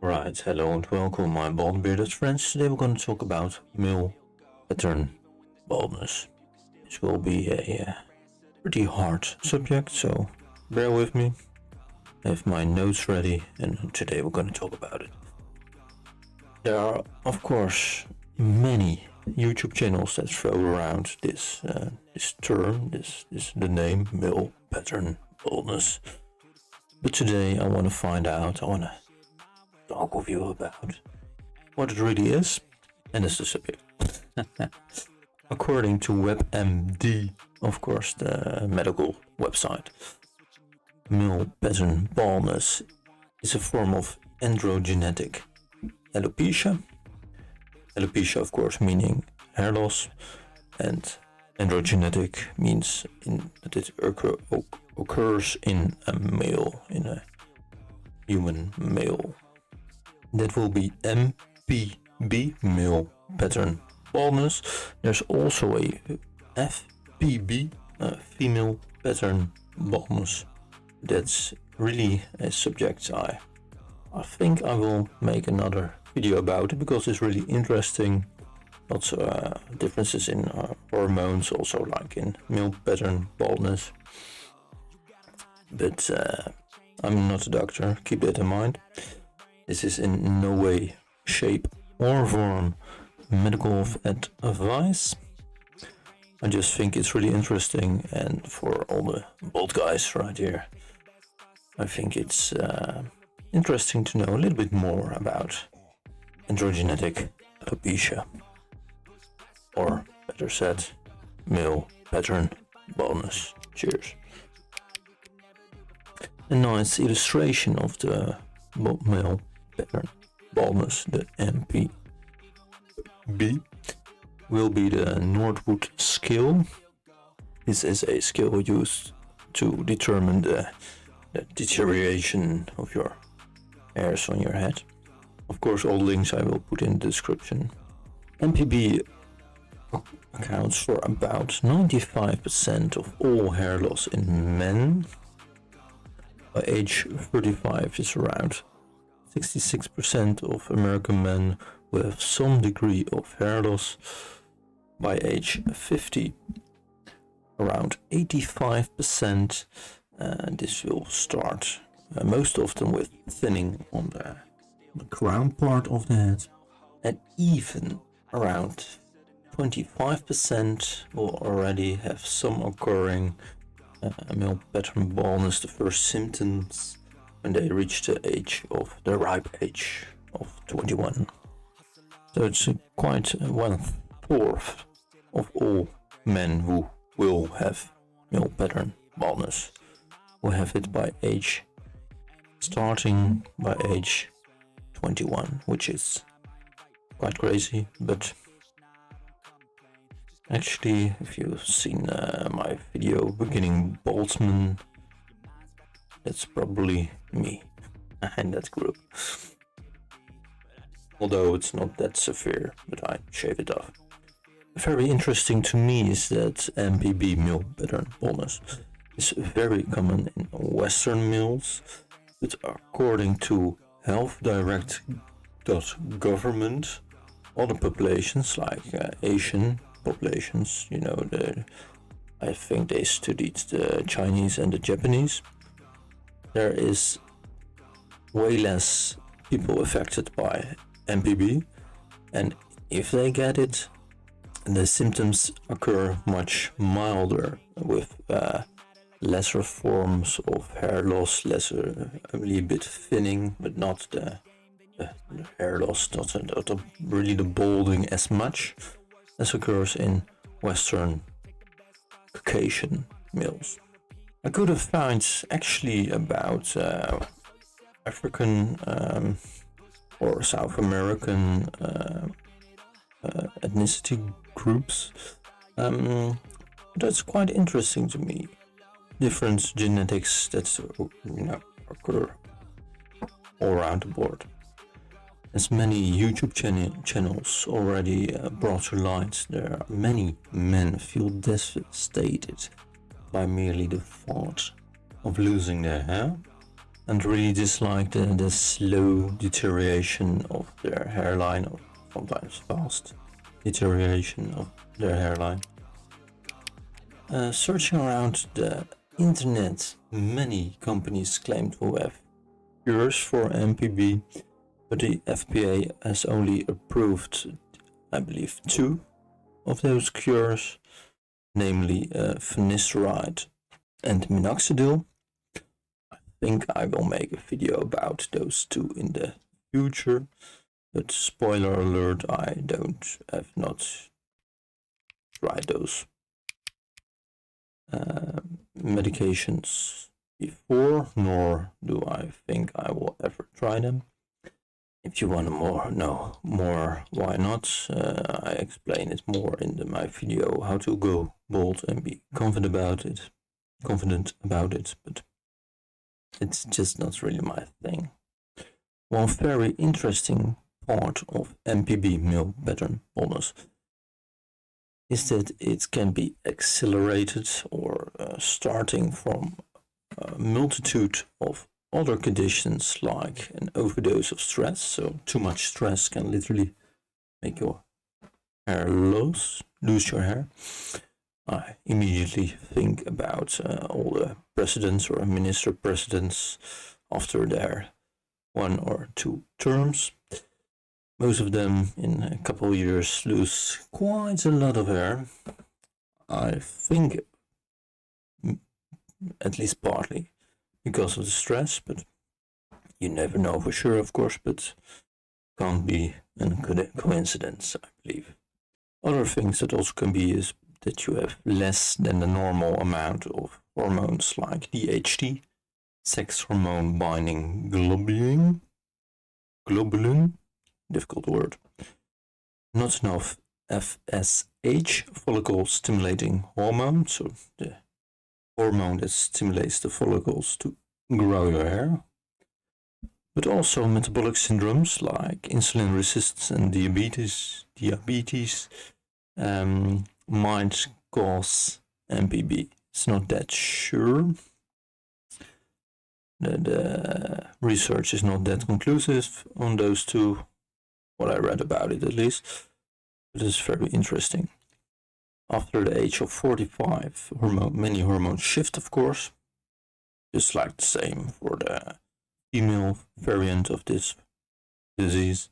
Right, hello and welcome my bald bearded friends. Today we're going to talk about male pattern baldness. This will be a pretty hard subject, so bear with me. I have my notes ready and today we're going to talk about it. There are, of course, many YouTube channels that throw around this term, the name male pattern baldness. But today I want to talk with you about what it really is, and it's the subject. According to WebMD, of course, the medical website, male pattern baldness is a form of androgenetic alopecia. Alopecia, of course, meaning hair loss, and androgenetic means that it occurs in a male, in a human male. That will be MPB, male pattern baldness. There's also a FPB, female pattern baldness. That's really a subject I think I will make another video about it because it's really interesting. Lots of differences in hormones, also like in male pattern baldness. But I'm not a doctor, keep that in mind. This is in no way, shape or form medical advice. I just think it's really interesting, and for all the bald guys right here, I think it's interesting to know a little bit more about androgenetic alopecia, or better said, male pattern baldness. Cheers. A nice illustration of the male pattern baldness, the MPB, will be the Norwood scale. This is a scale used to determine the deterioration of your hairs on your head. Of course, all links I will put in the description. MPB accounts for about 95% of all hair loss in men. By age 35 is around 66% of American men will have some degree of hair loss. By age 50, around 85%. This will start most often with thinning on the crown part of the head, and even around 25% will already have some occurring male pattern baldness, the first symptoms, when they reach the ripe age of 21. So it's quite 1/4 of all men who will have male pattern baldness will have it starting by age 21, which is quite crazy. But actually, if you've seen my video beginning baldmen, that's probably me in that group. Although it's not that severe, but I shave it off. Very interesting to me is that MPB, male pattern baldness, is very common in Western males, but according to healthdirect.government, other populations like Asian populations, I think they studied the Chinese and the Japanese, there is way less people affected by MPB, and if they get it, the symptoms occur much milder with lesser forms of hair loss, only a bit thinning, but not the hair loss, not really the balding as much as occurs in Western Caucasian males. I could have found actually about African or South American ethnicity groups. That's quite interesting to me. Different genetics that occur all around the board. As many YouTube channels already brought to light, there are many men feel devastated by merely the thought of losing their hair, and really dislike the slow deterioration of their hairline, or sometimes fast deterioration of their hairline. Searching around the internet, many companies claim to have cures for MPB, but the FPA has only approved, I believe, 2 of those cures, namely finasteride and minoxidil. I think I will make a video about those 2 in the future, but spoiler alert, I have not tried those medications before, nor do I think I will ever try them. If you want to know more, why not? I explain it more in my video how to go bald and be confident about it, but it's just not really my thing. One very interesting part of MPB, male pattern baldness, is that it can be accelerated or starting from a multitude of other conditions, like an overdose of stress. So too much stress can literally make your hair lose your hair. I immediately think about all the presidents or minister presidents after their 1 or 2 terms. Most of them in a couple of years lose quite a lot of hair. I think, at least partly, because of the stress, but you never know for sure, of course, but can't be a coincidence, I believe. Other things that also can be is that you have less than the normal amount of hormones like DHT, sex hormone binding globulin, difficult word, not enough FSH, follicle stimulating hormone, so the hormone that stimulates the follicles to grow your hair, but also metabolic syndromes like insulin resistance and diabetes might cause MPB. It's not that sure. The research is not that conclusive on those 2, what I read about it at least, but it's very interesting. After the age of 45, many hormones shift, of course, just like the same for the female variant of this disease.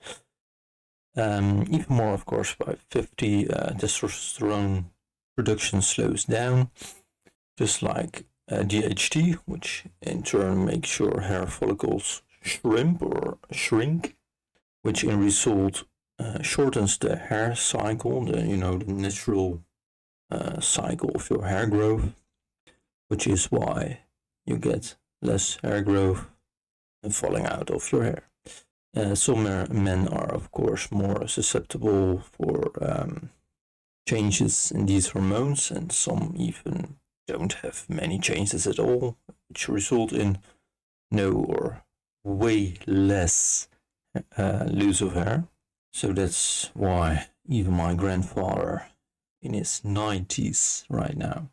Even more, of course, by 50, testosterone production slows down, just like DHT, which in turn makes your hair follicles shrink, which in result shortens the hair cycle, the natural cycle of your hair growth, which is why you get less hair growth and falling out of your hair. Some men are, of course, more susceptible for changes in these hormones, and some even don't have many changes at all, which result in no or way less loss of hair. So that's why even my grandfather, in his 90s right now,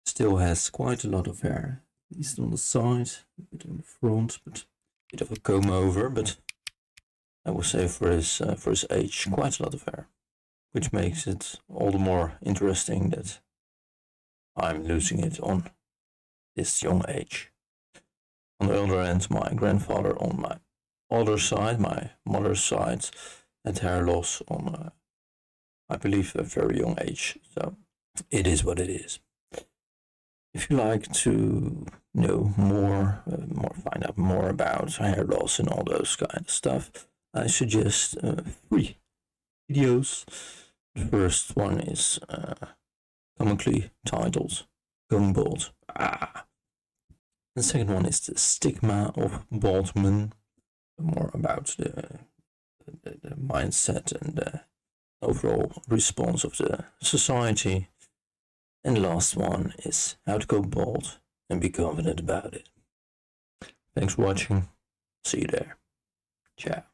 still has quite a lot of hair. At least on the side, a bit on the front, but a bit of a comb over, but I would say for his age, quite a lot of hair, which makes it all the more interesting that I'm losing it on this young age. On the other hand, my grandfather on my other side, my mother's side, had hair loss on, I believe, a very young age. So it is what it is. If you like to know more, find out more about hair loss and all those kind of stuff, I suggest 3 videos. The first one is comically titled "Going Bald." The second one is the stigma of bald men, more about the mindset and the overall response of the society. And the last one is how to go bald and be confident about it. Thanks for watching. See you there. Ciao.